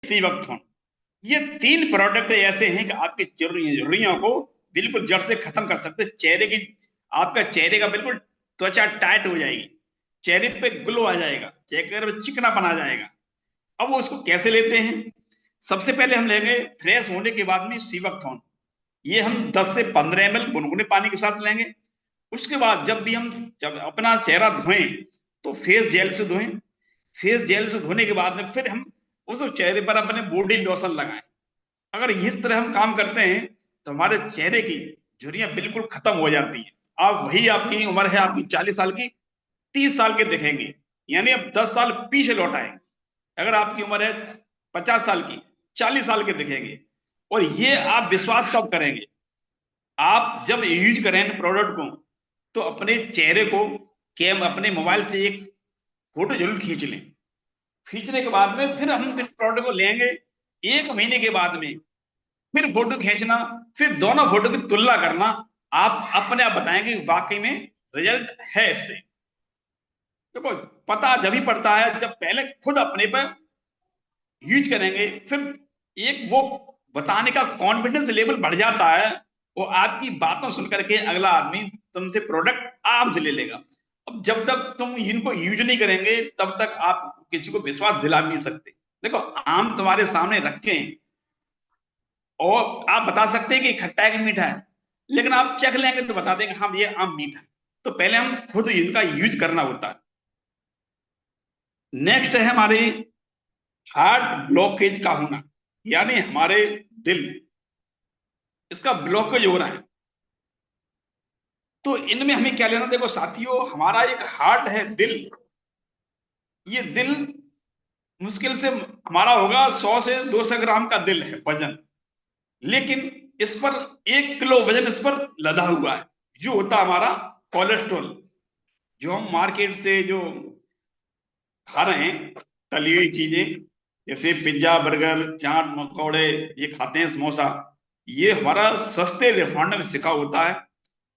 सीवकथॉन। ये तीन प्रोडक्ट ऐसे हैं कि आपकी झुर्रियों को बिल्कुल जड़ से खत्म कर सकते हैं। आपका चेहरे का बिल्कुल त्वचा टाइट हो जाएगी, चेहरे पे ग्लो आ जाएगा, चेहरे पे चिकनापन आ जाएगा। अब वो उसको कैसे लेते हैं? सबसे पहले हम लेंगे फ्रेश होने के बाद में सीवकथॉन। ये हम 10 से 15 ml गुनगुने पानी के साथ लेंगे। उसके बाद जब अपना चेहरा धोएं तो फेस जेल से धोएं। फेस जेल से धोने के बाद में फिर हम उस चेहरे पर अपने बॉडी लोशन लगाएं। अगर इस तरह हम काम करते हैं तो हमारे चेहरे की झुर्रियां बिल्कुल खत्म हो जाती हैं। आप वही, आपकी उम्र है आपकी 40 साल की, 30 साल के दिखेंगे, यानी अब 10 साल पीछे लौट आएंगे। अगर आपकी उम्र है 50 साल की, 40 साल के दिखेंगे। और ये आप विश्वास कब करेंगे? आप जब यूज करें प्रोडक्ट को तो अपने चेहरे को अपने मोबाइल से एक फोटो जरूर खींच लें। खींचने के बाद में फिर हम इस प्रोडक्ट को लेंगे, 1 महीने के बाद में फिर फोटो खींचना, फिर दोनों फोटो की तुलना करना। आप अपने आप बताएंगे वाकई में रिजल्ट है इससे। देखो, पता जब ही पड़ता है जब पहले खुद अपने पर यूज करेंगे, फिर एक वो बताने का कॉन्फिडेंस लेवल बढ़ जाता है। वो आपकी बातों सुन करके अगला आदमी तुमसे प्रोडक्ट आराम से ले लेगा। अब जब तक तुम इनको यूज नहीं करेंगे तब तक आप किसी को विश्वास दिला भी नहीं सकते। देखो, आम तुम्हारे सामने रखें और आप बता सकते हैं कि खट्टा है कि मीठा है, लेकिन आप चख लेंगे तो बता देंगे हाँ ये आम मीठा है। तो पहले हम खुद इनका यूज करना होता है। नेक्स्ट है हमारी हार्ट ब्लॉकेज का होना, यानी हमारे दिल, इसका ब्लॉकेज हो रहा है। तो इनमें हमें क्या लेना? देखो साथियों, हमारा एक हार्ट है, दिल। ये दिल मुश्किल से हमारा होगा 100 से 200 ग्राम का दिल है वजन, लेकिन इस पर 1 किलो वजन इस पर लदा हुआ है, जो होता है हमारा कोलेस्ट्रॉल। जो हम मार्केट से जो खा रहे हैं तली हुई चीजें, जैसे पिज्जा, बर्गर, चाट, मकौड़े, ये खाते हैं, समोसा, ये हमारा सस्ते रिफाइंड में सिका होता है।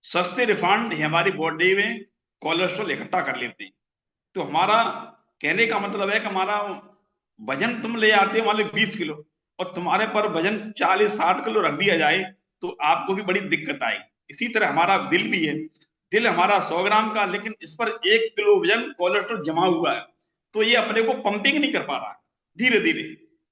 सस्ते रिफाइंड हमारी बॉडी में कोलेस्ट्रॉल इकट्ठा कर लेते हैं। तो हमारा कहने का मतलब है कि हमारा वजन तुम ले आते हो मान लो 20 किलो, और तुम्हारे पर वजन 40-60 किलो रख दिया जाए तो आपको भी बड़ी दिक्कत आएगी। इसी तरह हमारा दिल भी है। दिल हमारा 100 ग्राम का, लेकिन इस पर 1 किलो वजन कोलेस्ट्रॉल जमा हुआ है। तो ये अपने को पंपिंग नहीं कर पा रहा है, धीरे धीरे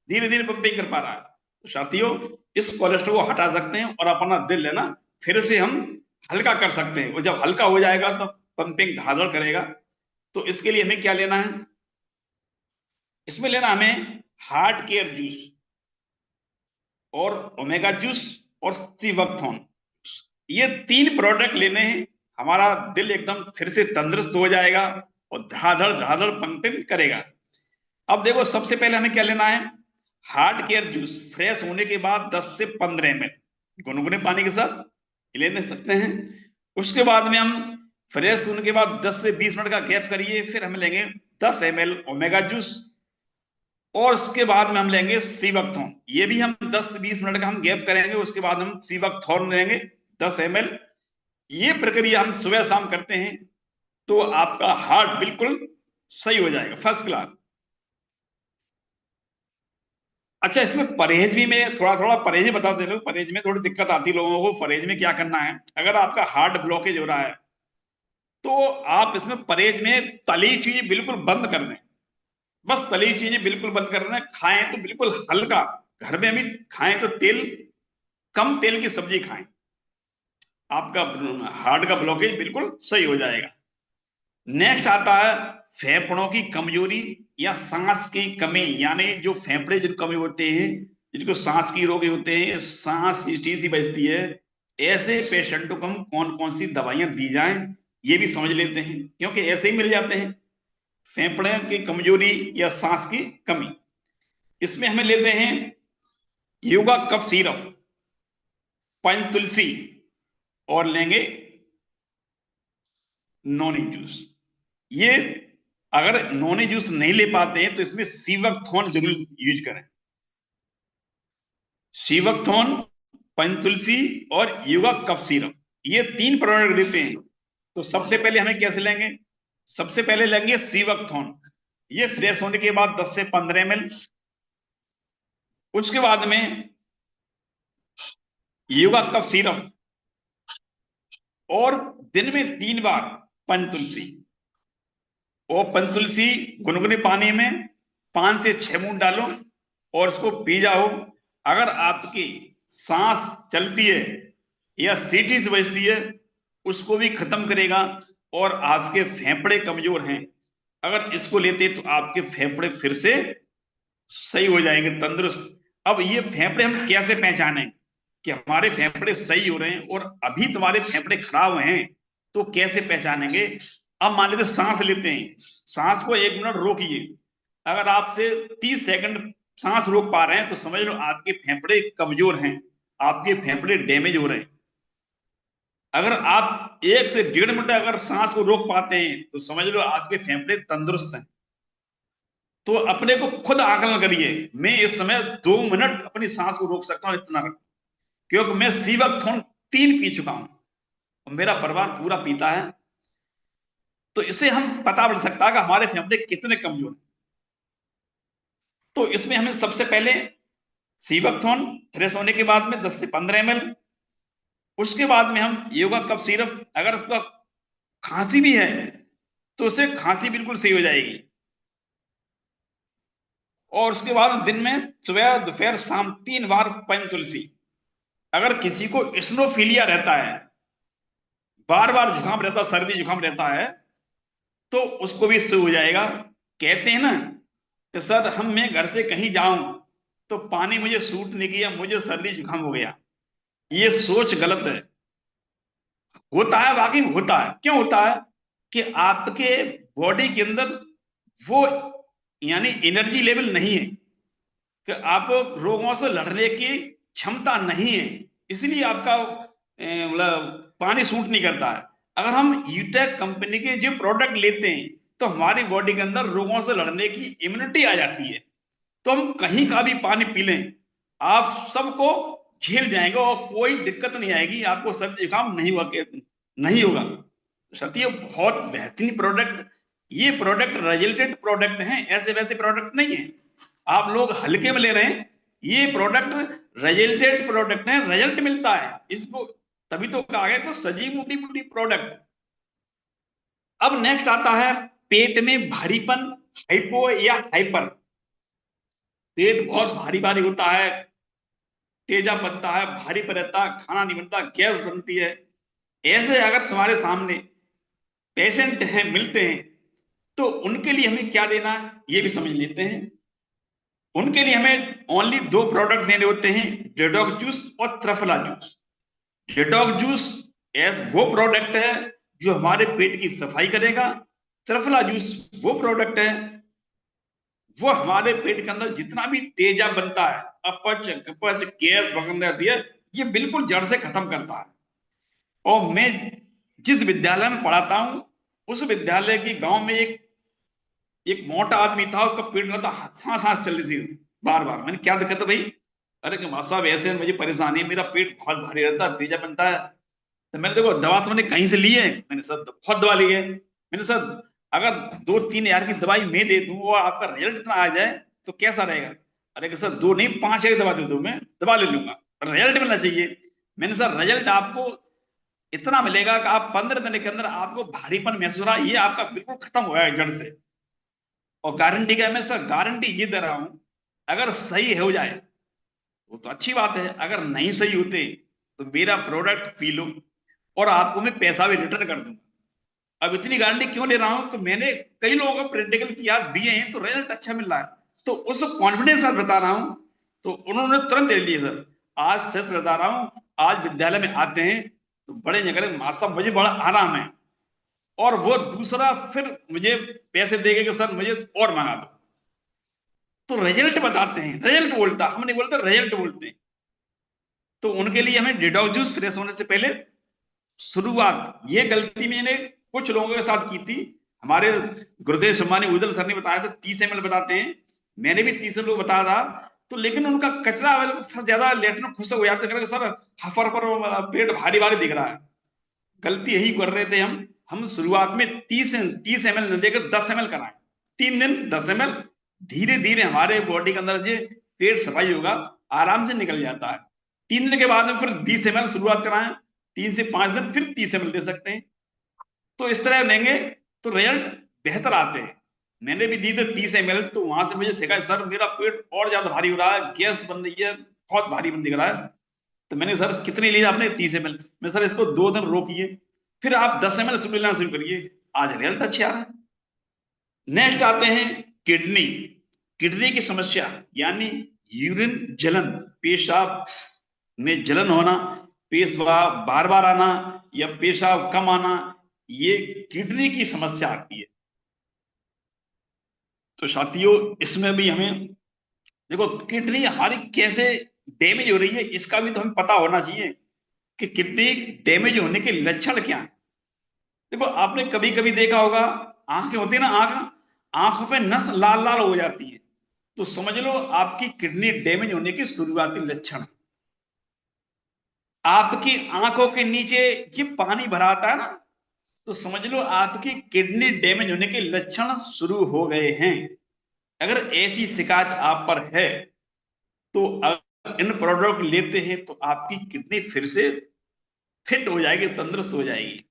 धीरे धीरे पंपिंग कर पा रहा है। तो साथियों, इस कोलेस्ट्रॉल को हटा सकते हैं और अपना दिल है ना, फिर से हम हल्का कर सकते हैं। और जब हल्का हो जाएगा तो पंपिंग धाड़धड़ करेगा। तो इसके लिए हमें क्या लेना है? इसमें लेना हमें हार्ट केयर जूस और ओमेगा जूस और सीवकथॉन। ये तीन प्रोडक्ट लेने हैं, हमारा दिल एकदम फिर से तंदुरुस्त हो जाएगा और धाधड़ धाधड़ पंपिंग करेगा। अब देखो, सबसे पहले हमें क्या लेना है? हार्ट केयर जूस फ्रेश होने के बाद 10 से 15 ml गुनगुने पानी के साथ ले सकते हैं। उसके बाद में हम फ्रेश होने के बाद 10 से 20 मिनट का गैप करिए, फिर हम लेंगे 10 ml ओमेगा जूस, और उसके बाद में हम लेंगे सीवकथॉर्न। ये भी हम 10 से 20 मिनट का हम गैप करेंगे, उसके बाद हम सीवकथॉर्न लेंगे 10 ml। ये प्रक्रिया हम सुबह शाम करते हैं तो आपका हार्ट बिल्कुल सही हो जाएगा, फर्स्ट क्लास। अच्छा, इसमें परहेज भी मैं थोड़ा थोड़ा परहेज ही बता दे रहा हूँ। परहेज में थोड़ी दिक्कत आती है लोगों को। परहेज में क्या करना है? अगर आपका हार्ट ब्लॉकेज हो रहा है तो आप इसमें परहेज में तली चीज बिल्कुल बंद कर दें। बस तली चीजें बिल्कुल बंद कर दें। खाएं तो बिल्कुल हल्का, घर में भी खाएं तो कम तेल की सब्जी खाएं, आपका हार्ट का ब्लॉकेज बिल्कुल सही हो जाएगा। नेक्स्ट आता है फेफड़ों की कमजोरी या सांस की कमी, यानी जो फेफड़े जिन कमी होते हैं, जिनको सांस की रोग होते हैं, सांस सी बजती है, ऐसे पेशेंटों को हम कौन कौन सी दवाइयां दी जाएं ये भी समझ लेते हैं, क्योंकि ऐसे ही मिल जाते हैं। फेफड़े की कमजोरी या सांस की कमी, इसमें हमें लेते हैं योगा कफ सिरप, पंच तुलसी, और लेंगे नोनी जूस। ये अगर नोनी जूस नहीं ले पाते हैं तो इसमें सीवकथॉर्न जरूर यूज करें। सीवकथॉर्न, पंचतुलसी और युवा कफ सिरप, ये तीन प्रोडक्ट देते हैं। तो सबसे पहले हमें कैसे लेंगे? सबसे पहले लेंगे सीवकथॉर्न। ये फ्रेश होने के बाद 10 से 15 ml उसके बाद में योगा कप सिरप, और दिन में 3 बार पंचतुलसी। और पंचतुलसी गुनगुने पानी में 5 से 6 बूंद डालो और उसको पी जाओ। अगर आपकी सांस चलती है या सीटी से बजती है, उसको भी खत्म करेगा। और आपके फेफड़े कमजोर हैं, अगर इसको लेते तो आपके फेफड़े फिर से सही हो जाएंगे, तंदुरुस्त। अब ये फेफड़े हम कैसे पहचाने कि हमारे फेफड़े सही हो रहे हैं और अभी तुम्हारे फेफड़े खराब हैं, तो कैसे पहचानेंगे? अब मान लीजिए सांस लेते हैं, सांस को 1 मिनट रोकिए। अगर आपसे 30 सेकंड सांस रोक पा रहे हैं, तो समझ लो आपके फेफड़े कमजोर हैं, आपके फेफड़े डैमेज हो रहे हैं। अगर आप 1 से 1.5 मिनट अगर सांस को रोक पाते हैं, तो समझ लो आपके फेफड़े तंदुरुस्त हैं। तो अपने को खुद आकलन करिए, मैं इस समय 2 मिनट अपनी सांस को रोक सकता हूं, इतना रख, क्योंकि मैं सीवकथोन 3 पी चुका हूं और मेरा परिवार पूरा पीता है। तो इससे हम पता पड़ सकता है कि हमारे फेफड़े कितने कमजोर हैं। तो इसमें हमें सबसे पहले सीवकथोन फ्रेश होने के बाद में 10 से 15 ml। उसके बाद में हम योगा कप सिरप, अगर उसका खांसी भी है तो उससे खांसी बिल्कुल सही हो जाएगी। और उसके बाद दिन में सुबह दोपहर शाम 3 बार पंचतुलसी। अगर किसी को इस्नोफीलिया रहता है, बार बार जुकाम रहता, सर्दी जुकाम रहता है, तो उसको भी इससे हो जाएगा। कहते हैं ना कि सर मैं घर से कहीं जाऊं तो पानी मुझे सूट नहीं किया, मुझे सर्दी जुकाम हो गया। ये सोच गलत है। होता है, वाकई में होता है। क्यों होता है? कि आपके बॉडी के अंदर वो यानी एनर्जी लेवल नहीं है, कि आप रोगों से लड़ने की क्षमता नहीं है, इसलिए आपका मतलब पानी सूट नहीं करता है। अगर हम यूटेक कंपनी के जो प्रोडक्ट लेते हैं, तो हमारी बॉडी के अंदर रोगों से लड़ने की इम्यूनिटी आ जाती है। तो हम कहीं का भी पानी पी लें, आप सबको झेल जाएंगे और कोई दिक्कत नहीं आएगी, आपको सर्दी जुकाम नहीं होगा, नहीं होगा। सत्य, ये बहुत बेहतरीन प्रोडक्ट, ये प्रोडक्ट रिजल्टेड प्रोडक्ट हैं, ऐसे वैसे प्रोडक्ट नहीं है आप लोग हल्के में ले रहे हैं। ये प्रोडक्ट रिजल्टेड प्रोडक्ट है, रिजल्ट मिलता है इसको, तभी तो कहा गया सजी मोटी मोटी प्रोडक्ट। अब नेक्स्ट आता है पेट में भारीपन, हाइपो या हाइपर। पेट बहुत भारी भारी होता है, तेजा बनता है, भारी पर रहता है, खाना नहीं बनता, गैस बनती है। ऐसे अगर तुम्हारे सामने पेशेंट हैं, मिलते हैं, तो उनके लिए हमें क्या देना है ये भी समझ लेते हैं। उनके लिए हमें ओनली 2 प्रोडक्ट देने होते हैं, डेटॉक्स जूस और त्रिफला जूस। डेटॉक्स जूस वो प्रोडक्ट है जो हमारे पेट की सफाई करेगा। त्रिफला जूस वो प्रोडक्ट है वो हमारे पेट के अंदर जितना भी तेजा बनता है, अपच कपच गैस वगैरह रहती है, ये बिल्कुल जड़ से खत्म करता है। और मैं जिस विद्यालय में पढ़ाता हूं, उस विद्यालय की गांव में एक मोटा आदमी था, उसका पेट में था, सांस सांस चल रही थी बार बार। मैंने क्या दिक्कत है भाई? अरे कि मास्टर साहब ऐसे मुझे परेशानी है, मेरा पेट बहुत भारी रहता है, तेजा बनता है। तो मैंने देखो दवा तुमने कहीं से ली है? मैंने सर बहुत दवा ली है। मैंने सर अगर 2-3 हज़ार की दवाई मैं दे दूं और आपका रिजल्ट इतना आ जाए तो कैसा रहेगा? अरे कि सर 2 नहीं 5 की दवा दे दो, मैं दवा ले लूंगा, रिजल्ट मिलना चाहिए। मैंने सर रिजल्ट आपको इतना मिलेगा कि आप 15 दिन के अंदर आपको भारीपन महसूस हो रहा है, ये आपका बिल्कुल खत्म हुआ है जड़ से। और गारंटी क्या है? मैं सर गारंटी ये दे रहा हूं, अगर सही हो जाए वो तो अच्छी बात है, अगर नहीं सही होते तो मेरा प्रोडक्ट पी लो और आपको मैं पैसा भी रिटर्न कर दूंगा। अब इतनी गारंटी क्यों ले रहा हूं कि मैंने कई लोगों को प्रैक्टिकल किया, दिए हैं, तो रिजल्ट अच्छा मिल रहा है, तो उस कॉन्फिडेंस साथ बता रहा हूं। तो उन्होंने तुरंत ले लिए सर। आज सच बता रहा हूं, आज विद्यालय में आते हैं तो बड़े जगह मास्टर साहब मुझे बड़ा आराम है, और वो दूसरा फिर मुझे पैसे देके कि सर मुझे और मंगा दो। तो रिजल्ट बताते हैं, रिजल्ट बोलता, हम नहीं बोलते, रिजल्ट बोलते हैं। तो उनके लिए हमें डिटॉक्स जूस फ्रेश होने से पहले शुरुआत, ये गलती मैंने कुछ लोगों के साथ की थी। हमारे गुरुदेव सम्मानी उदल सर ने बताया था 30 ml बताते हैं, मैंने भी 30 ml बताया था। तो लेकिन उनका कचरा फंस ज्यादा, लेटरिन खुश हो जाते हैं, सर हफर पर पेट भारी भारी दिख रहा है। गलती यही कर रहे थे हम शुरुआत में 30 ml न देकर 10 ml कराएं, 3 दिन 10 ml, धीरे धीरे हमारे बॉडी के अंदर से पेट सफाई होगा, आराम से निकल जाता है। 3 दिन के बाद में फिर 20 ml शुरुआत कराएं, 3 से 5 दिन फिर 30 ml दे सकते हैं। तो इस तरह देंगे तो रिजल्ट बेहतर आते हैं। मैंने भी दी थी 30 ml, तो वहां से मुझे सिखाया, सर मेरा पेट और ज्यादा भारी हो रहा है, गैस बन रही है, बहुत भारी बन दिख रहा है। तो मैंने, सर कितने लिए आपने? 30 ml। मैं, सर इसको 2 दिन रोकिए, फिर आप 10 ml शुरू लेना शुरू करिए। आज रिजल्ट अच्छे आ रहे हैं। नेक्स्ट आते हैं किडनी। किडनी की समस्या यानी यूरिन जलन, पेशाब में जलन होना, पेशाब बार बार आना या पेशाब कम आना, ये किडनी की समस्या आती है। तो साथियों, इसमें भी हमें देखो किडनी हमारी कैसे डैमेज हो रही है, इसका भी तो हमें पता होना चाहिए कि किडनी डैमेज होने के लक्षण क्या है। देखो आपने कभी कभी देखा होगा, आंखें होती है ना, आंखों पे नस लाल लाल हो जाती है, तो समझ लो आपकी किडनी डैमेज होने के शुरुआती लक्षण है। आपकी आंखों के नीचे ये पानी भरा आता है ना, तो समझ लो आपकी किडनी डैमेज होने के लक्षण शुरू हो गए हैं। अगर ऐसी शिकायत आप पर है, तो अगर इन प्रोडक्ट लेते हैं तो आपकी किडनी फिर से फिट हो जाएगी, तंदुरुस्त हो जाएगी।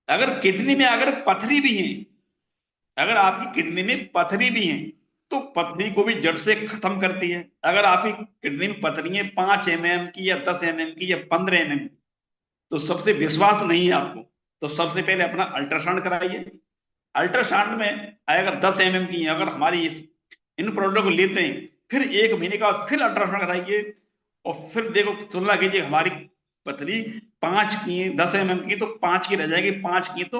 अगर किडनी में अगर पथरी भी है, अगर आपकी किडनी में पथरी भी है, तो पथरी को भी जड़ से खत्म करती है। अगर आपकी किडनी में पथरी है 5 mm की या 10 mm की या 15 mm, तो सबसे विश्वास नहीं है आपको, तो सबसे पहले अपना अल्ट्रासाउंड कराइए। अल्ट्रासाउंड में अगर 10 mm की है, अगर हमारी इन प्रोडक्ट को लेते हैं, फिर 1 महीने का फिर अल्ट्रासाउंड कराइए, और फिर देखो तुलना कीजिए, हमारी पथरी 5 की 10 mm की तो 5 की रह जाएगी, 5 की तो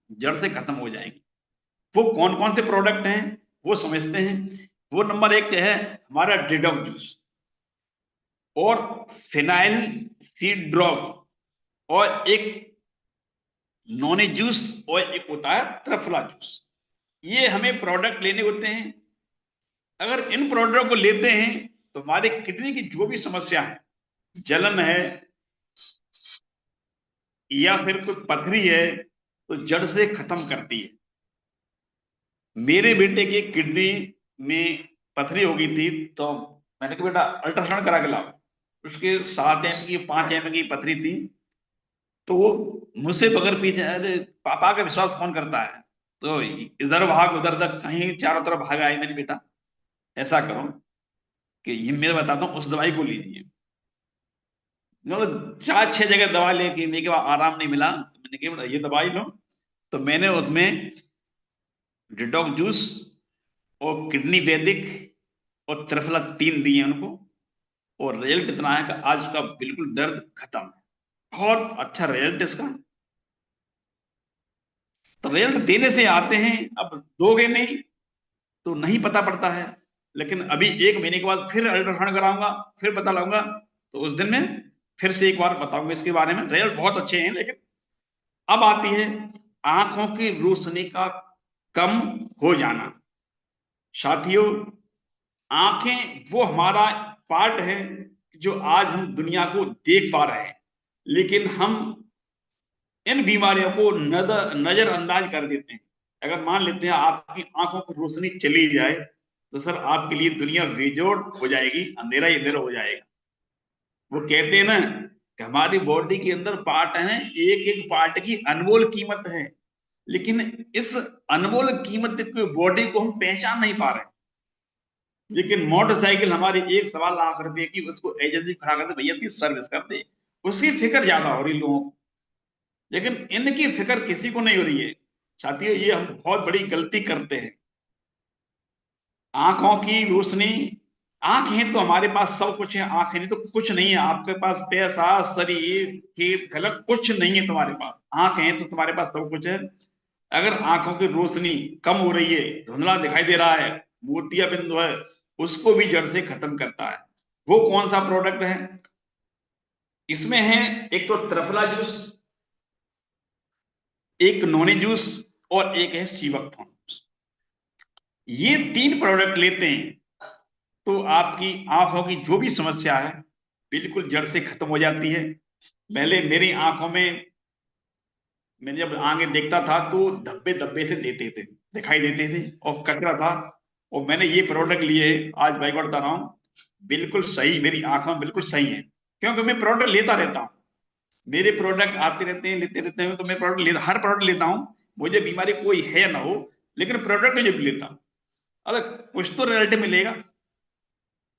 जड़ से खत्म हो जाएगी। वो कौन कौन से प्रोडक्ट हैं वो समझते हैं। वो नंबर 1 है हमारा डिडॉक जूस और फिनाइल सीड ड्रॉप, और एक नॉनी जूस, और एक होता है त्रिफला जूस। ये हमें प्रोडक्ट लेने होते हैं। अगर इन प्रोडक्ट को लेते हैं तो हमारे किडनी की जो भी समस्या है, जलन है या फिर कोई पथरी है, तो जड़ से खत्म करती है। मेरे बेटे की किडनी में पथरी हो गई थी, तो मैंने कहा बेटा अल्ट्रासाउंड करा के लाओ। उसके 7 mm की 5 mm की पथरी थी। तो वो मुझसे बगैर पीछे, अरे पापा का विश्वास कौन करता है, तो इधर भाग उधर तक, कहीं चारों तरफ भागा है। मेरी बेटा ऐसा करो कि ये मैं बताता हूँ, उस दवाई को लीजिए। मतलब 4-6 जगह दवा लेने के बाद आराम नहीं मिला, तो मैंने कहा बेटा ये दवाई लो। तो मैंने उसमें डिटॉक्स जूस और किडनी वैदिक और त्रिफला 3 दिए उनको, और रिजल्ट इतना है कि आज उसका बिल्कुल दर्द खत्म है। बहुत अच्छा रिजल्ट इसका। तो रिजल्ट देने से आते हैं, अब दोगे नहीं तो नहीं पता पड़ता है। लेकिन अभी 1 महीने के बाद फिर अल्ट्रासाउंड कराऊंगा, फिर पता लगाऊंगा, तो उस दिन में फिर से एक बार बताऊंगा इसके बारे में। रिजल्ट बहुत अच्छे हैं। लेकिन अब आती है आंखों की रोशनी का कम हो जाना। साथियों, आंखें वो हमारा पार्ट है जो आज हम दुनिया को देख पा रहे हैं, लेकिन हम इन बीमारियों को नजरअंदाज कर देते हैं। अगर मान लेते हैं आपकी आंखों की रोशनी चली जाए, तो सर आपके लिए दुनिया बेजोड़ हो जाएगी, अंधेरा ही अंधेरा हो जाएगा। वो कहते हैं ना कि हमारी बॉडी के अंदर पार्ट है, एक एक पार्ट की अनमोल कीमत है, लेकिन इस अनमोल कीमत की बॉडी को हम पहचान नहीं पा रहे। लेकिन मोटरसाइकिल हमारी 1.25 लाख रुपए की, उसको एजेंसी खड़ा कर दे, भैया इसकी सर्विस कर दे, उसकी फिक्र ज्यादा हो रही लोगों को, लेकिन इनकी फिक्र किसी को नहीं हो रही है। साथियों, ये हम बहुत बड़ी गलती करते हैं। आंखों की रोशनी, आंखें तो हमारे पास सब कुछ है, आंखें नहीं तो कुछ नहीं है। आपके पास पैसा, शरीर, खेत खलक कुछ नहीं है तुम्हारे पास, आंखें हैं तो तुम्हारे पास सब कुछ है। अगर आंखों की रोशनी कम हो रही है, धुंधला दिखाई दे रहा है, मोतिया बिंदु है, उसको भी जड़ से खत्म करता है। वो कौन सा प्रोडक्ट है? इसमें है एक तो त्रिफला जूस, एक नोनी जूस, और एक है सीवकथॉन जूस। ये 3 प्रोडक्ट लेते हैं तो आपकी आंखों की जो भी समस्या है बिल्कुल जड़ से खत्म हो जाती है। पहले मेरी आंखों में, मैं जब आगे देखता था तो धब्बे धब्बे से देते थे, दिखाई देते थे, और कचरा था, और मैंने ये प्रोडक्ट लिए, आज भाई को बता रहा हूँ, बिल्कुल सही, मेरी आंखों में बिल्कुल सही है, क्योंकि मैं प्रोडक्ट लेता रहता हूँ। मेरे प्रोडक्ट आते रहते हैं, लेते रहते हैं, तो मैं प्रोडक्ट लेता, हर प्रोडक्ट लेता हूँ, मुझे बीमारी कोई है ना हो, लेकिन प्रोडक्ट जब लेता हूँ, अलग कुछ तो रिजल्ट मिलेगा,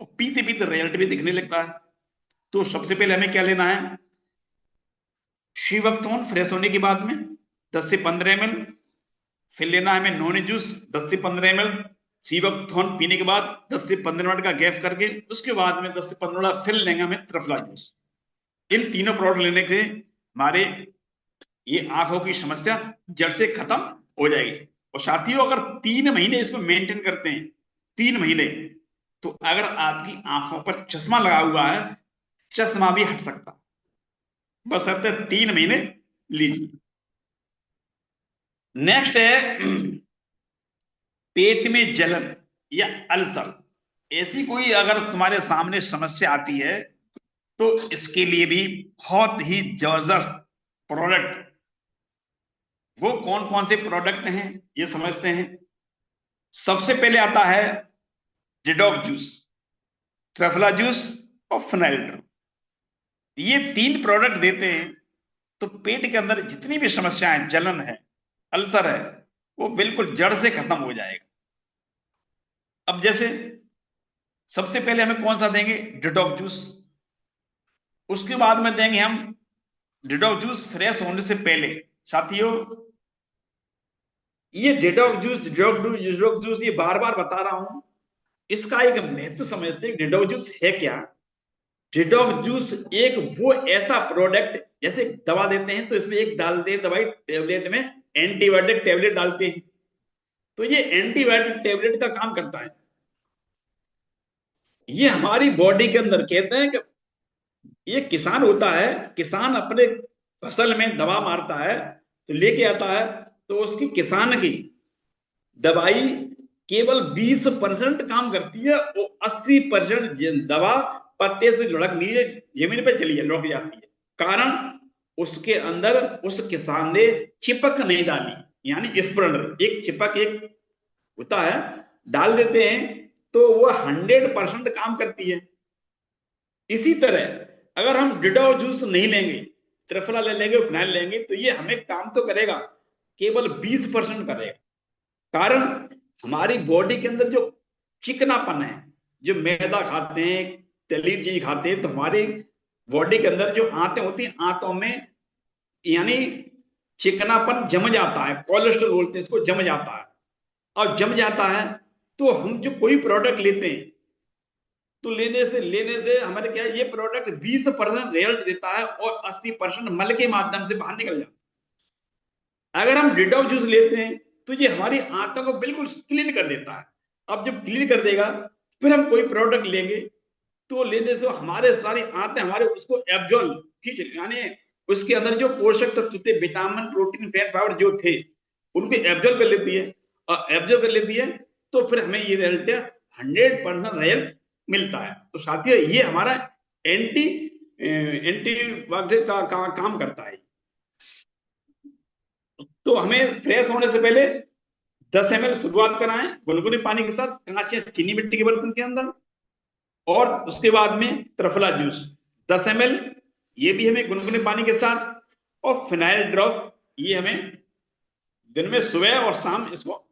और पीते पीते रिजल्ट भी दिखने लगता है। तो सबसे पहले हमें क्या लेना है, शीवक्थोन फ्रेश होने के बाद में 10 से 15 ml। फिर लेना है हमें नॉनी जूस 10 से 15 ml। शीवक्थोन पीने के बाद 10 से 15 मिनट का गैप करके उसके बाद में 10 से 15 मिनट फिर लेंगे हमें त्रिफला जूस। इन तीनों प्रोडक्ट लेने से हमारे ये आंखों की समस्या जड़ से खत्म हो जाएगी। और साथियों, अगर 3 महीने इसको मेंटेन करते हैं, 3 महीने, तो अगर आपकी आंखों पर चश्मा लगा हुआ है, चश्मा भी हट सकता, बशर्ते 3 महीने लीजिए। नेक्स्ट है पेट में जलन या अल्सर। ऐसी कोई अगर तुम्हारे सामने समस्या आती है, तो इसके लिए भी बहुत ही जबरदस्त प्रोडक्ट, वो कौन कौन से प्रोडक्ट हैं ये समझते हैं। सबसे पहले आता है जिडॉक जूस, ट्रफला जूस और फिनाइल। ये 3 प्रोडक्ट देते हैं, तो पेट के अंदर जितनी भी समस्याएं, जलन है, अल्सर है, वो बिल्कुल जड़ से खत्म हो जाएगा। अब जैसे सबसे पहले हमें कौन सा देंगे, डिटॉक्स जूस। उसके बाद में देंगे हम डिटॉक्स जूस फ्रेश होने से पहले। साथियों, ये डिटॉक्स जूस, डिटॉक्स जूस ये बार बार बता रहा हूं, इसका एक महत्व समझते हैं। डिटॉक्स जूस है क्या? डिटॉक्स जूस एक वो ऐसा प्रोडक्ट, जैसे दवा देते हैं तो इसमें एक डालते हैं दवाई टेबलेट में, एंटीबायोटिक टेबलेट डालते हैं, तो ये एंटीबायोटिक टेबलेट का काम करता है। ये हमारी बॉडी के अंदर, कहते हैं कि ये किसान होता है, किसान अपने फसल में दवा मारता है तो लेके आता है, तो उसकी किसान की दवाई केवल 20% काम करती है, वो 80% दवा पत्ते से लुढ़क नीचे जमीन पे चली लुढ़क जाती है। कारण उसके अंदर उस किसान ने चिपक नहीं डाली, यानी स्प्रेडर, एक चिपक एक होता है, डाल देते हैं तो वह 100% काम करती है। इसी तरह अगर हम डिटॉ जूस नहीं लेंगे, त्रिफला ले लेंगे, फिनाइल लेंगे, तो ये हमें काम तो करेगा, केवल 20% करेगा। कारण हमारी बॉडी के अंदर जो चिकनापन है, जो मैदा खाते हैं, तली चीज खाते हैं, तो हमारी बॉडी के अंदर जो आंतें होती हैं, आंतों में यानी चिकनापन जम जाता है, कोलेस्ट्रॉल बोलते हैं इसको, जम जाता है। और जम जाता है तो हम जो कोई प्रोडक्ट लेते हैं, तो लेने से हमारे क्या, ये प्रोडक्ट 20% रिजल्ट देता है और 80% मल के माध्यम से बाहर निकल जाता है। अगर हम डिटॉक्स जूस लेते हैं तो ये हमारी आंतों को बिल्कुल क्लीन कर देता है। अब जब क्लीन कर देगा, फिर हम कोई प्रोडक्ट लेंगे, तो लेने से हमारे सारी आंतें हमारे उसको एब्जॉर्ब, ठीक है, यानी उसके अंदर जो पोषक तत्व थे, विटामिन, प्रोटीन, फैट, फाइबर जो थे, उनको एब्जॉर्ब कर लेती है। और एब्जॉर्ब कर लेती है तो फिर हमें ये रिजल्ट 100% रिजल्ट मिलता है। तो साथियों, ये हमारा एंटी एंटीबायोटिक का काम करता है। तो हमें फ्रेश होने से पहले 10 ml शुरुआत कराएं गुनगुने पानी के साथ, कांच या चीनी मिट्टी के बर्तन के अंदर। और उसके बाद में त्रिफला जूस 10 ml, ये भी हमें गुनगुने पानी के साथ। और फिनाइल ड्रॉप, ये हमें दिन में सुबह और शाम इसको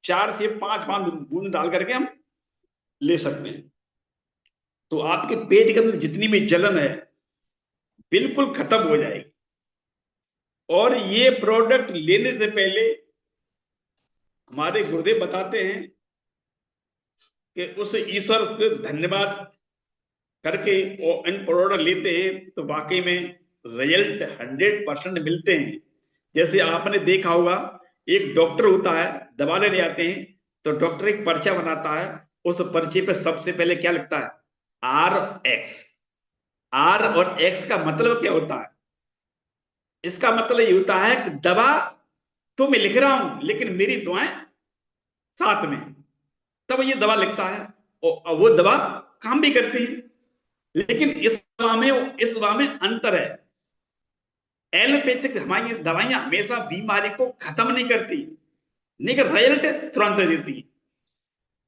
4 से 5 बूंद डाल करके हम ले सकते हैं। तो आपके पेट के अंदर जितनी भी जलन है बिल्कुल खत्म हो जाएगी। और ये प्रोडक्ट लेने से पहले हमारे गुरुदेव बताते हैं कि उस ईश्वर को धन्यवाद करके और इन प्रोडक्ट लेते हैं तो वाकई में रिजल्ट 100% मिलते हैं। जैसे आपने देखा होगा, एक डॉक्टर होता है, दवा लेने आते हैं तो डॉक्टर एक पर्चा बनाता है, उस पर्चे पे सबसे पहले क्या लिखता है, आर एक्स। आर और एक्स का मतलब क्या होता है? इसका मतलब ये होता है कि दवा तो मैं लिख रहा हूं, लेकिन मेरी दुआएं साथ में, तब ये दवा लिखता है और वो दवा काम भी करती है। लेकिन इस दवा में अंतर है। एलोपैथिक हमारी दवाइयां हमेशा बीमारी को खत्म नहीं करती, लेकिन रिजल्ट तुरंत देती है।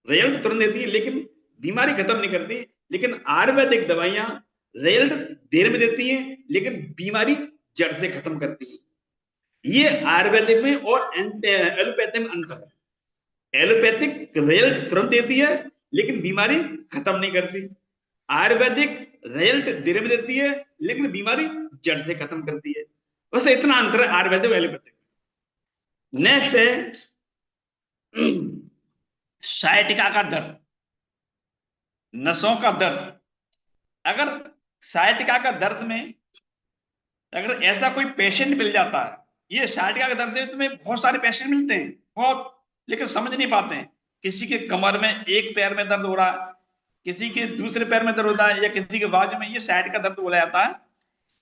रिजल्ट तुरंत देती है लेकिन बीमारी खत्म नहीं करती। लेकिन आयुर्वेदिक दवाइयां रिजल्ट देर में देती हैं लेकिन बीमारी जड़ से खत्म करती है। ये आयुर्वेदिक में और एलोपैथिक में अंतर है। एलोपैथिक रिजल्ट तुरंत देती है लेकिन बीमारी खत्म नहीं करती। आयुर्वेदिक रिजल्ट देर में देती है लेकिन बीमारी जड़ से खत्म करती है। बस इतना अंतर है आयुर्वेदिक और एलोपैथिक। नेक्स्ट है सायटिका का दर्द, नसों का दर्द। अगर सायटिका का दर्द में अगर ऐसा कोई पेशेंट मिल जाता है, ये सायटिका का दर्द में तुम्हें बहुत सारे पेशेंट मिलते हैं बहुत, लेकिन समझ नहीं पाते हैं। किसी के कमर में एक पैर में दर्द हो रहा है, किसी के दूसरे पैर में दर्द होता है, या किसी के बाजू में, ये सायटिका दर्द बोला जाता है।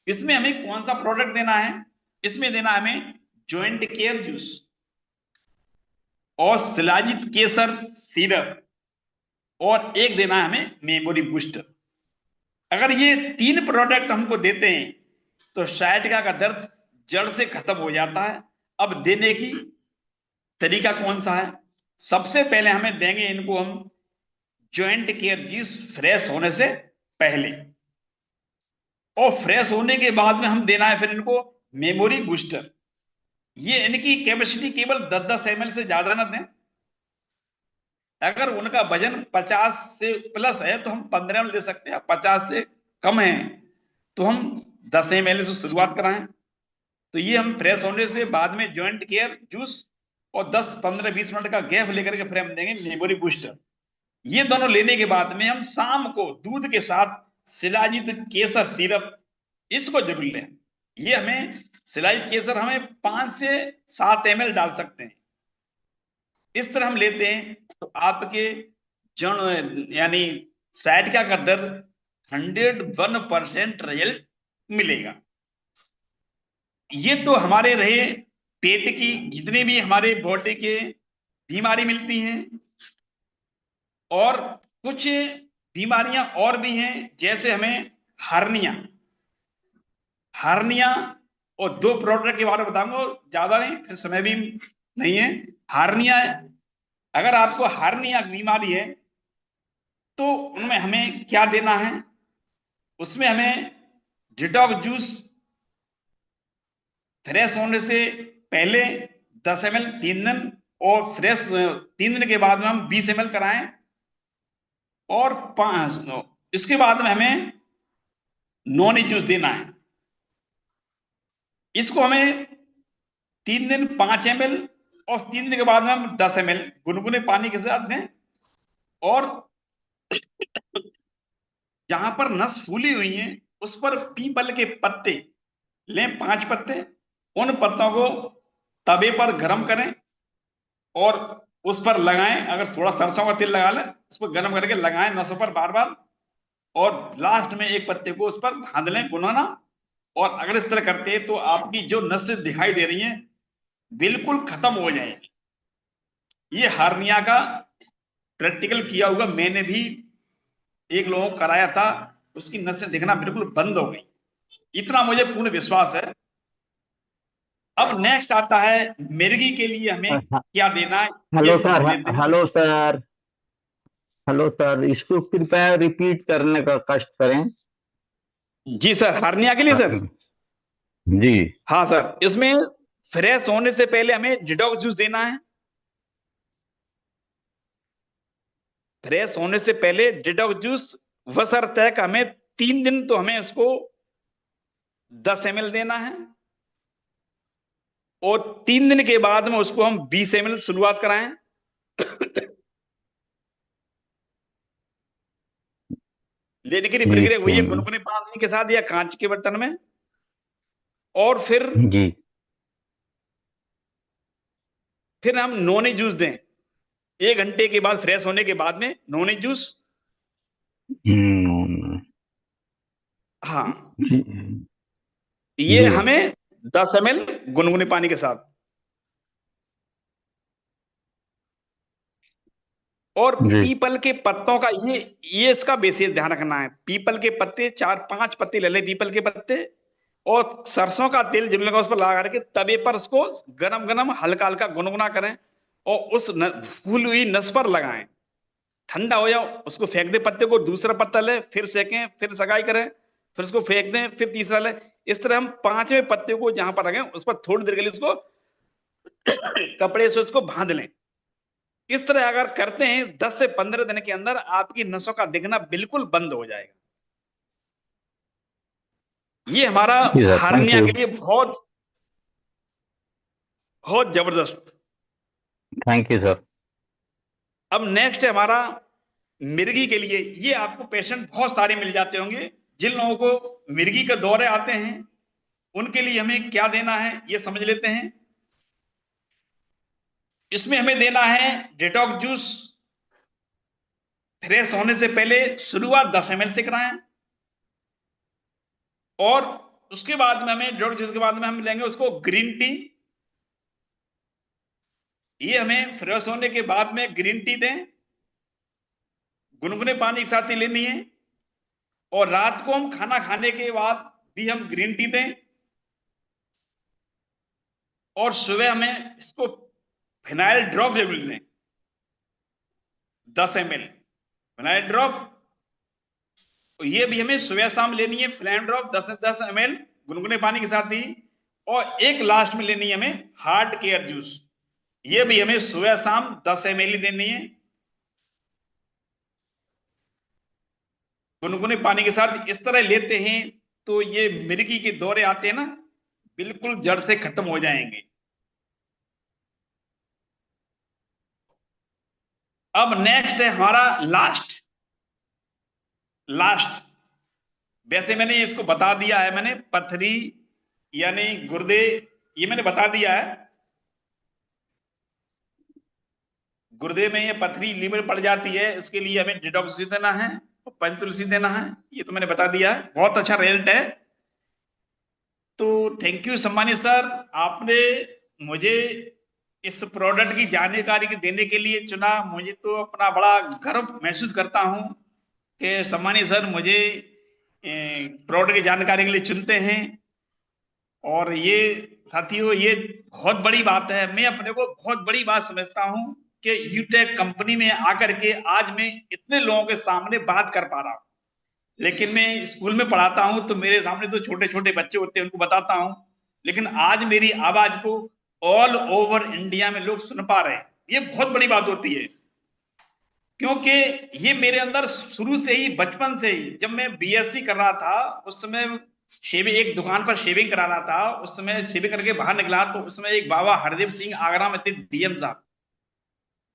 इसमें हमें कौन सा प्रोडक्ट देना है? इसमें देना हमें जॉइंट केयर जूस और शिलाजित केसर सिरप, और एक देना है हमें मेमोरी बूस्टर। अगर ये 3 प्रोडक्ट हमको देते हैं तो सायटिका का दर्द जड़ से खत्म हो जाता है। अब देने की तरीका कौन सा है? सबसे पहले हमें देंगे इनको हम जॉइंट केयर जूस फ्रेश होने से पहले, और फ्रेश होने के बाद में हम देना है फिर इनको मेमोरी बूस्टर। ये इनकी कैपेसिटी केवल 10-10 ml से ज्यादा ना दें। अगर उनका वजन 50 से प्लस है तो हम 15 ml दे सकते हैं, 50 से कम है तो हम 10 ml से शुरुआत कराएं। तो ये हम फ्रेश होने से बाद में जॉइंट केयर जूस और 10-15-20 मिनट का गैप लेकर के फिर हम देंगे मेमोरी बूस्टर। ये दोनों लेने के बाद में हम शाम को दूध के साथ शिलाजित केसर सिरप, इसको जरूर लें। ये हमें शिलाजित केसर हमें 5 से 7 ml डाल सकते हैं। इस तरह हम लेते हैं तो आपके जड़ यानी सायटिका का दर्द 101% रिजल्ट मिलेगा। ये तो हमारे रहे पेट की जितनी भी हमारे बॉडी के बीमारी मिलती हैं, और कुछ बीमारियां और भी हैं, जैसे हमें हार्निया। हार्निया और 2 प्रोडक्ट के बारे में बताऊंगा, ज्यादा नहीं फिर समय भी नहीं है। हार्निया, अगर आपको हार्निया बीमारी है तो उनमें हमें क्या देना है? उसमें हमें डिटॉक्स जूस फ्रेश होने से पहले 10 ml 3 दिन, और फ्रेश 3 दिन के बाद में हम 20 ml कराएं, और 5 इसके बाद में हमें नॉनी जूस देना है। इसको हमें 3 दिन 5 ml, और 3 दिन के बाद में हम 10 ml गुनगुने पानी के साथ दें। और जहां पर नस फूली हुई है उस पर पीपल के पत्ते लें, 5 पत्ते। उन पत्तों को तवे पर गर्म करें और उस पर लगाएं। अगर थोड़ा सरसों का तेल लगा लें, उस पर गर्म करके लगाएं नसों पर बार बार, और लास्ट में एक पत्ते को उस पर बांध लें गुनगुना। और अगर इस तरह करते हैं तो आपकी जो नसें दिखाई दे रही हैं बिल्कुल खत्म हो जाएगी। ये हार्निया का प्रैक्टिकल किया हुआ मैंने भी एक लोगों को कराया था, उसकी नसें दिखना बिल्कुल बंद हो गई, इतना मुझे पूर्ण विश्वास है। अब नेक्स्ट आता है मिर्गी के लिए हमें क्या देना है, ये हेलो समझ सर। लेते हैं। Hello sir. हेलो सर, इसको कृपया रिपीट करने का कष्ट करें। जी सर, हार्निया के लिए सर। जी। हाँ सर, इसमें फ्रेश होने से पहले हमें डिटॉक्स जूस देना है। फ्रेश होने से पहले डिटॉक्स जूस बशर्ते कि हमें 3 दिन तो हमें इसको 10 ml देना है, और 3 दिन के बाद में उसको हम 20 ml शुरुआत कराएं। लेने की प्रक्रिया ठीक हुई है। है गुनगुने पानी के साथ या कांच के बर्तन में। और जी। फिर हम नोनी जूस दें 1 घंटे के बाद, फ्रेश होने के बाद में नोनी जूस। हम्म, हाँ, जी। ये जी। हमें 10 ml गुनगुने पानी के साथ। और जी। पीपल के पत्तों का ये इसका विशेष ध्यान रखना है। पीपल के पत्ते 4-5 पत्ते ले लें, पीपल के पत्ते, और सरसों का तेल जिन लगा उस पर लगा करके तवे पर उसको गरम गरम हल्का हल्का गुनगुना करें, और उस फूल हुई नस पर लगाएं। ठंडा हो जाओ, उसको फेंक दे पत्ते को, दूसरा पत्ता ले, फिर सेकें, फिर सगाई करें, फिर उसको फेंक दें, फिर तीसरा ले। इस तरह हम पांचवें पत्ते को जहां पर रखें उस पर थोड़ी देर के लिए उसको कपड़े से उसको बांध लें। इस तरह अगर करते हैं 10 से 15 दिन के अंदर आपकी नसों का दिखना बिल्कुल बंद हो जाएगा। ये हमारा जी सर, थैंक हार्निया यू। के लिए बहुत बहुत जबरदस्त। Thank you sir. अब नेक्स्ट है हमारा मिर्गी के लिए। ये आपको पेशेंट बहुत सारे मिल जाते होंगे जिन लोगों को मिर्गी के दौरे आते हैं, उनके लिए हमें क्या देना है ये समझ लेते हैं। इसमें हमें देना है डिटॉक्स जूस। फ्रेश होने से पहले शुरुआत 10 ml से कराएं, और उसके बाद में हमें डिटॉक्स जूस के बाद में हम लेंगे उसको ग्रीन टी। ये हमें फ्रेश होने के बाद में ग्रीन टी दें, गुनगुने पानी के साथ ही लेनी है। और रात को हम खाना खाने के बाद भी हम ग्रीन टी दें, और सुबह हमें इसको फिनाइल ड्रॉप जरूर लें, 10 ml फिनाइल ड्रॉप। ये भी हमें सुबह शाम लेनी है, फिनाइल ड्रॉप 10 10 ml गुनगुने पानी के साथ ही। और एक लास्ट में लेनी है हमें हार्ट केयर जूस। ये भी हमें सुबह शाम 10 ml ही देनी है गुनगुने पानी के साथ। इस तरह लेते हैं तो ये मिर्गी के दौरे आते हैं ना, बिल्कुल जड़ से खत्म हो जाएंगे। अब नेक्स्ट है हमारा लास्ट। लास्ट वैसे मैंने इसको बता दिया है, मैंने पथरी यानी गुर्दे, ये मैंने बता दिया है। गुर्दे में ये पथरी लीवर पड़ जाती है, इसके लिए हमें डिटॉक्सी देना है और पंचतुलसी देना है, ये तो मैंने बता दिया है। बहुत अच्छा रिजल्ट है। तो थैंक यू सम्मानित सर, आपने मुझे इस प्रोडक्ट की जानकारी देने के लिए चुना। मुझे तो अपना बड़ा गर्व महसूस करता हूं कि सम्मानित सर मुझे प्रोडक्ट की जानकारी के लिए चुनते हैं। और ये साथियों, ये बहुत बड़ी बात है। मैं अपने को बहुत बड़ी बात समझता हूं कि यूटेक कंपनी में आकर के आज मैं इतने लोगों के सामने बात कर पा रहा हूं। लेकिन मैं स्कूल में पढ़ाता हूं तो मेरे सामने तो छोटे छोटे बच्चे होते हैं, उनको बताता हूं। लेकिन आज मेरी आवाज को ऑल ओवर इंडिया में लोग सुन पा रहे हैं, ये बहुत बड़ी बात होती है। क्योंकि ये मेरे अंदर शुरू से ही, बचपन से ही, जब मैं बीएससी कर रहा था उस समय शेविंग, एक दुकान पर शेविंग करा रहा था, उस समय शेविंग करके बाहर निकला तो उस समय एक बाबा हरदेव सिंह आगरा में थे डीएम साहब,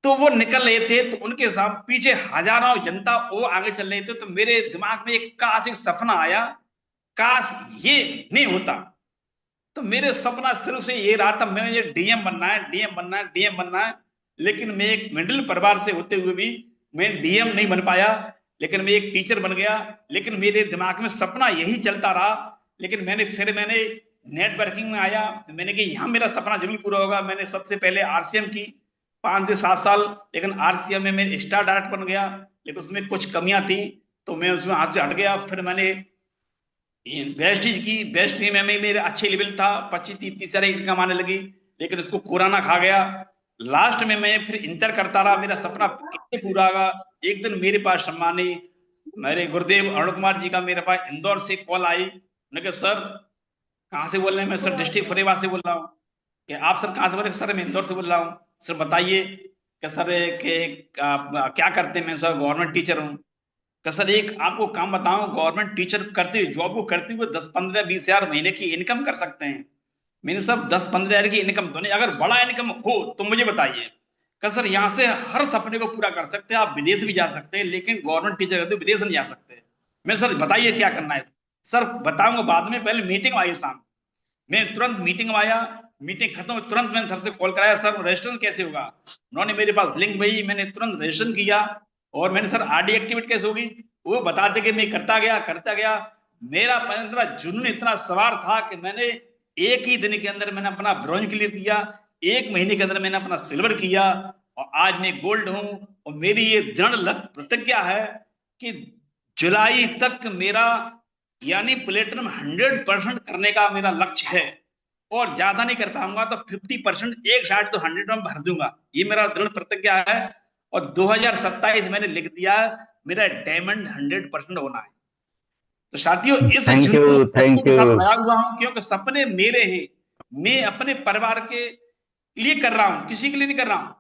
तो वो निकल रहे थे तो उनके साथ पीछे हजारों जनता वो आगे चल रहे थे। तो मेरे दिमाग में एक काश, एक सपना आया, काश ये नहीं होता। तो मेरे सपना सिर्फ से ये रहा था, मैंने ये डीएम बनना है, डीएम बनना है, डीएम बनना है। लेकिन मैं एक मिडिल परिवार से होते हुए भी मैं डीएम नहीं बन पाया, लेकिन मैं एक टीचर बन गया। लेकिन मेरे दिमाग में सपना यही चलता रहा। लेकिन मैंने नेटवर्किंग में आया, मैंने कि यहाँ मेरा सपना जरूर पूरा होगा। मैंने सबसे पहले आरसीएम की 5 से 7 साल, लेकिन आरसीएम में मैं स्टार डायरेक्टर बन गया, लेकिन उसमें कुछ कमियां थी तो मैं उसमें हाथ से हट गया। फिर मैंने वेस्टीज की, वेस्टीज में मेरे अच्छे लेवल था, 25 30 हजार कमाने लगी, लेकिन उसको कोरोना खा गया। लास्ट में मैं फिर इंतर करता रहा, मेरा सपना कैसे पूरा होगा। एक दिन मेरे पास सम्मानी मेरे गुरुदेव अरुण कुमार जी का मेरे पास इंदौर से कॉल आई। उन्होंने कहा सर कहाँ से बोल रहे हैं? मैं सर डिस्ट्रिक्ट फतेहाबाद से बोल रहा हूँ। कि आप सर कहाँ से बोल रहे हैं? सर मैं इंदौर से बोल रहा हूँ। सर बताइए कि सर कि आप क्या करते हैं? मैं सर गवर्नमेंट टीचर हूँ। कि सर एक आपको काम बताऊं, गवर्नमेंट टीचर करते हुए, जॉब को करते हुए 10 15 20 हजार महीने की इनकम कर सकते हैं। मैंने सब 10 15 हजार की इनकम तो नहीं, अगर बड़ा इनकम हो तो मुझे बताइए। कि सर यहाँ से हर सपने को पूरा कर सकते हैं, आप विदेश भी जा सकते हैं, लेकिन गवर्नमेंट टीचर करते हुए विदेश नहीं जा सकते। मैं सर बताइए क्या करना है? सर बताऊंगा बाद में, पहले मीटिंग आई शाम। मैं तुरंत मीटिंग में आया, मीटिंग खत्म हुई, तुरंत मैंने सर से कॉल कराया, सर रजिस्ट्रेशन कैसे होगा? उन्होंने मेरे पास लिंक भेजी, मैंने तुरंत रजिस्ट्रेशन किया। और मैंने सर आरडी एक्टिवेट कैसे होगी? वो बताते कि मैं करता गया। मेरा अंदर जुनून इतना सवार था कि मैंने एक ही दिन के अंदर मैंने अपना ब्रॉन्ज क्लियर किया, 1 महीने के अंदर मैंने अपना सिल्वर किया, और आज मैं गोल्ड हूं। और मेरी ये दृढ़ प्रतिज्ञा है कि जुलाई तक मेरा यानी प्लेटिनम 100% करने का मेरा लक्ष्य है। और ज्यादा नहीं कर पाऊंगा तो 50%, एक साइड तो 100 में भर दूंगा, ये मेरा दृढ़ प्रतिज्ञा है। और 2027 मैंने लिख दिया मेरा डायमंड 100% होना है। तो साथियों इस थैंक यू, जुनून थैंक के यू। साथ लगा हुआ हूं, क्योंकि सपने मेरे हैं, मैं अपने परिवार के लिए कर रहा हूं, किसी के लिए नहीं कर रहा हूं।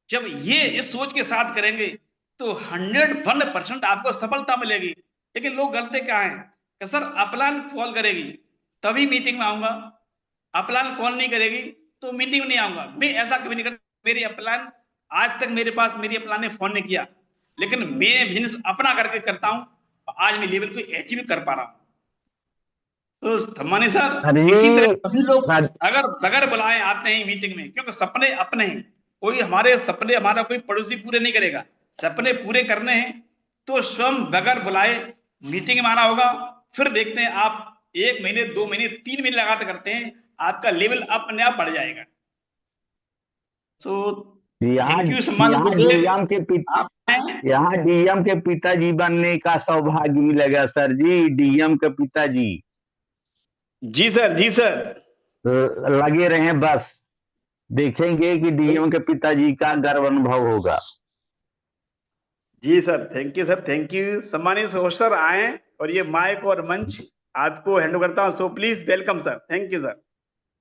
जब ये इस सोच के साथ करेंगे तो 101% आपको सफलता मिलेगी। लेकिन लोग गलते क्या है कि सर अपलान कॉल करेगी तभी मीटिंग में आऊंगा, अपलान कॉल नहीं करेगी तो मीटिंग में नहीं आऊंगा। मैं ऐसा कभी नहीं करता। मेरी अपलान आज तक मेरे पास मेरी अपलान ने फोन नहीं किया, लेकिन मैं बिजनेस अपना करके करता हूं और आज मैं लेवल को अचीव कर पा रहा हूं। तो धम्मानी सर सर इसी तरह जी, सभी लोग सर अगर बगैर बुलाए आते हैं मीटिंग में, क्योंकि सपने अपने हैं, कोई हमारे सपने हमारा कोई पड़ोसी पूरे नहीं करेगा। सपने पूरे करने हैं तो स्वयं बगैर बुलाए मीटिंग में आना होगा। फिर देखते हैं आप 1 महीने 2 महीने 3 महीने लगाते करते हैं, आपका लेवल अपने आप बढ़ जाएगा। सो यहाँ थैंक यू सम्मानित यहाँ गुरुदेव, डीएम के आप हैं। यहाँ डीएम के पिताजी बनने का सौभाग्य मिलेगा सर जी, डीएम के पिताजी। जी सर, जी सर। लगे रहे बस, देखेंगे कि डीएम के पिताजी का गर्व अनुभव होगा। जी sir, thank you sir, thank you. सम्मानित होस्ट सर आए और ये माइक और मंच आपको हैंड करता हूं, so please welcome sir, thank you sir.